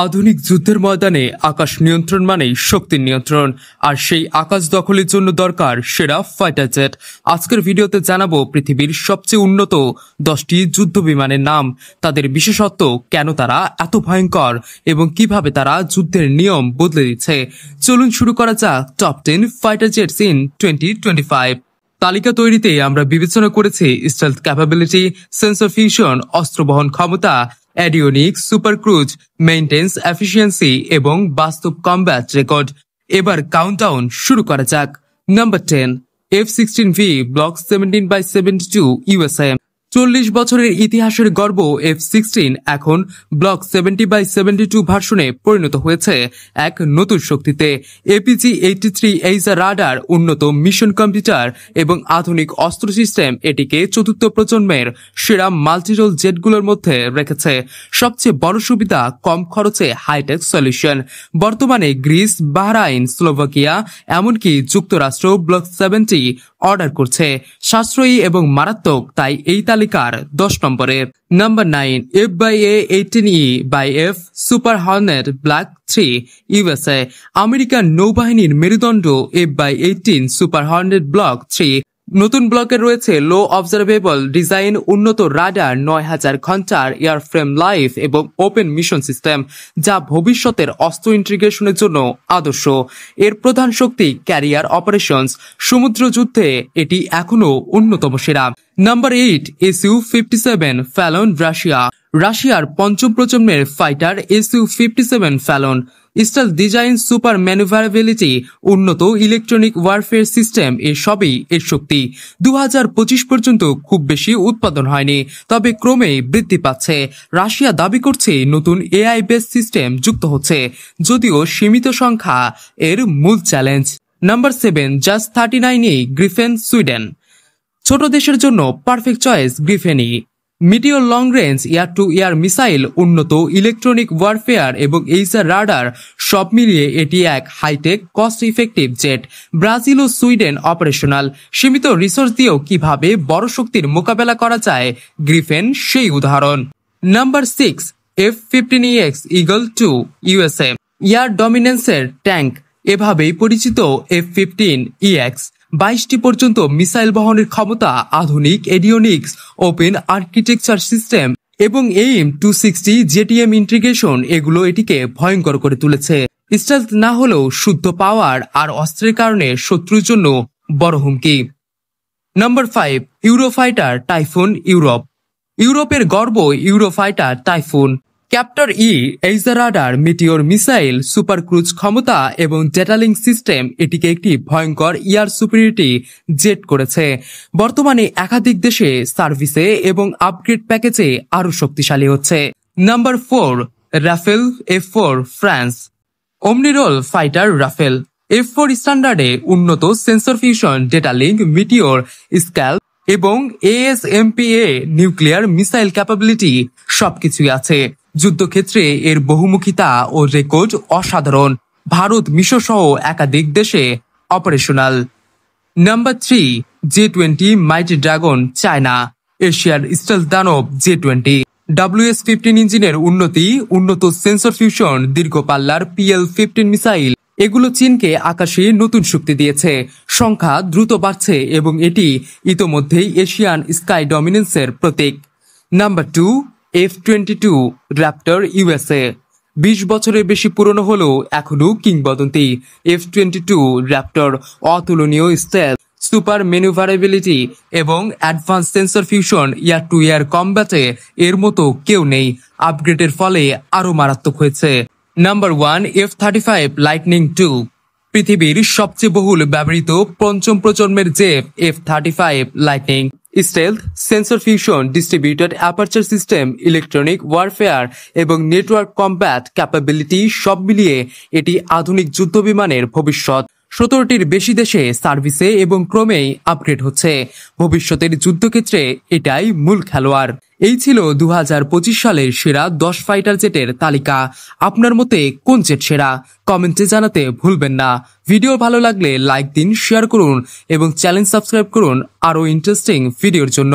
আধুনিক যুদ্ধের ময়দানে আকাশ নিয়ন্ত্রণ মানেই শক্তির নিয়ন্ত্রণ, আর সেই আকাশ দখলের জন্য দরকার সেরা ফাইটার জেট। আজকের ভিডিওতে জানাবো পৃথিবীর সবচেয়ে উন্নত 10টি যুদ্ধ বিমানের নাম, তাদের বিশেষত্ব, কেন তারা এত ভয়ঙ্কর এবং কিভাবে তারা যুদ্ধের নিয়ম বদলে দিচ্ছে। চলুন শুরু করা যাক টপ 10 ফাইটার জেটস ইন 2025। তালিকা তৈরিতে আমরা বিবেচনা করেছি স্টেলথ ক্যাপাবিলিটি, সেন্সর ফিউশন, অস্ত্র বহন ক্ষমতা, অ্যাডিওনিক্স, সুপার ক্রুজ, মেইনটেন্স এফিসিয়েন্সি এবং বাস্তব কমব্যাট রেকর্ড। এবার কাউন্টডাউন শুরু করা যাক। Number 10, F-16V block 17/72 USA. 40 বছরের ইতিহাসের গর্ব F-16 এখন ব্লক 70/72 ভার্সনে পরিণত হয়েছে এক নতুন শক্তিতে। APG-83 রাডার, উন্নত মিশন কম্পিউটার এবং আধুনিক অস্ত্র সিস্টেম এটিকে চতুর্থ প্রজন্মের সেরা মাল্টিরোল জেটগুলোর মধ্যে রেখেছে। সবচেয়ে বড় সুবিধা, কম খরচে হাইটেক সলিউশন। বর্তমানে গ্রিস, বাহরাইন, স্লোভাকিয়া এমনকি যুক্তরাষ্ট্র ব্লক 70 অর্ডার করছে। সাশ্রয়ী এবং মারাত্মক, তাই এই তালিকার 10 নম্বরে। Number 9, F/A-18E/F super Hornet black 3 USA. American নৌবাহিনীর মেরুদণ্ড F/A-18 সুপার হর্নেট ব্লক 3। নতুন ব্লকে রয়েছে লো অবজারভেবল ডিজাইন, উন্নত রাডার, 9000 ঘন্টার এয়ারফ্রেম লাইফ এবং ওপেন মিশন সিস্টেম, যা ভবিষ্যতের অস্ত্র ইন্টিগ্রেশনের জন্য আদর্শ। এর প্রধান শক্তি ক্যারিয়ার অপারেশনস। সমুদ্র যুদ্ধে এটি এখনও অন্যতম সেরা। Number 8, Su-57 Felon Russia. রাশিয়ার পঞ্চম প্রজন্মের fighter Su-57 Felon. Style design, super manoeuvrability, উন্নত ইলেকট্রনিক ওয়ারফেয়ার সিস্টেম, সবই এর শক্তি। 2025 পর্যন্ত খুব বেশি উৎপাদন হয়নি, তবে ক্রমেই বৃদ্ধি পাচ্ছে। রাশিয়া দাবি করছে নতুন এআই বেস সিস্টেম যুক্ত হচ্ছে, যদিও সীমিত সংখ্যা এর মূল challenge. Number 7, JAS 39E Gripen Sweden. ছোট দেশের জন্য পারফেক্ট চয়েস গ্রিফেনই। Meteor long range air to air missile, উন্নত ইলেকট্রনিক ওয়ারফেয়ার এবং এইচআর রাডার, সব মিলিয়ে এটি এক high tech cost effective jet. Brazil ও সুইডেন অপারেশনাল। সীমিত রিসোর্স দিয়েও কিভাবে বড় শক্তির মোকাবেলা করা যায়, গ্রিফেন সেই উদাহরণ। Number 6, F-15EX Eagle 2 USA. Air ডমিনেন্সের ট্যাঙ্ক, এভাবেই পরিচিত F-15EX। 22টি পর্যন্ত মিসাইল বহনের ক্ষমতা, আধুনিক এডিওনিক্স, ওপেন আর্কিটেকচার সিস্টেম এবং AIM-260 জেটিএম ইন্টিগ্রেশন, এগুলো এটিকে ভয়ঙ্কর করে তুলেছে। স্টেলথ না হলেও শুদ্ধ পাওয়ার আর অস্ত্রের কারণে শত্রুর জন্য বড় হুমকি। Number 5, Eurofighter Typhoon Europe. ইউরোপের গর্ব Eurofighter Typhoon. Captor radar, Meteor missile, super cruise ক্ষমতা এবং ডেটালিং সিস্টেম এটিকে একটি ভয়ঙ্কর এয়ার সুপিরিয়রিটি জেট করেছে। বর্তমানে একাধিক দেশে সার্ভিসে এবং আপগ্রেড প্যাকেজে আরও শক্তিশালী হচ্ছে। Number 4, Rafale F-4 France. Omnirole fighter Rafale F-4 স্ট্যান্ডার্ডে উন্নত sensor fusion, data link, Meteor, স্ক্যাল এবং ASMPA নিউক্লিয়ার মিসাইল ক্যাপাবিলিটি সবকিছুই আছে। যুদ্ধক্ষেত্রে এর বহুমুখিতা ও রেকর্ড অসাধারণ। ভারত, মিশর সহ একাধিক দেশে operational. Number 3, J-20 মাইটি dragon China. এশিয়ার স্টেলথ দানব J-20। WS-15 ইঞ্জিনের উন্নতি, উন্নত সেন্সর ফিউশন, দীর্ঘ পাল্লার PL-15 মিসাইল, এগুলো চীনকে আকাশে নতুন শক্তি দিয়েছে। সংখ্যা দ্রুত বাড়ছে এবং এটি ইতোমধ্যেই এশিয়ান স্কাই ডমিনেন্সের প্রতীক। Number 2, F-22 Raptor USA. 20 বছরের বেশি পুরনো হলেও এখনও কিংবদন্তি। F-22 র্যাপ্টর অতুলনীয় স্টেলথ, সুপার ম্যানুভারেবিলিটি এবং advance sensor fusion, air to air কমব্যাটে এর মতো কেউ নেই। আপগ্রেডের ফলে আরও মারাত্মক হয়েছে। Number 1, F-35 Lightning 2। পৃথিবীর সবচেয়ে বহুল ব্যবহৃত পঞ্চম প্রজন্মের jet F-35 Lightning. Stealth, sensor fusion, distributed aperture system, electronic warfare এবং নেটওয়ার্ক কমব্যাট ক্যাপাবিলিটি সব মিলিয়ে এটি আধুনিক যুদ্ধ বিমানের ভবিষ্যৎ। 17টির বেশি দেশে সার্ভিসে এবং ক্রমেই আপগ্রেড হচ্ছে। ভবিষ্যতের যুদ্ধক্ষেত্রে এটাই মূল খেলোয়াড়। এই ছিল 2025 সালের সেরা 10 ফাইটার জেটের তালিকা। আপনার মতে কোন জেট সেরা, কমেন্টে জানাতে ভুলবেন না। ভিডিও ভালো লাগলে লাইক দিন, শেয়ার করুন এবং চ্যানেল সাবস্ক্রাইব করুন আরও ইন্টারেস্টিং ভিডিওর জন্য।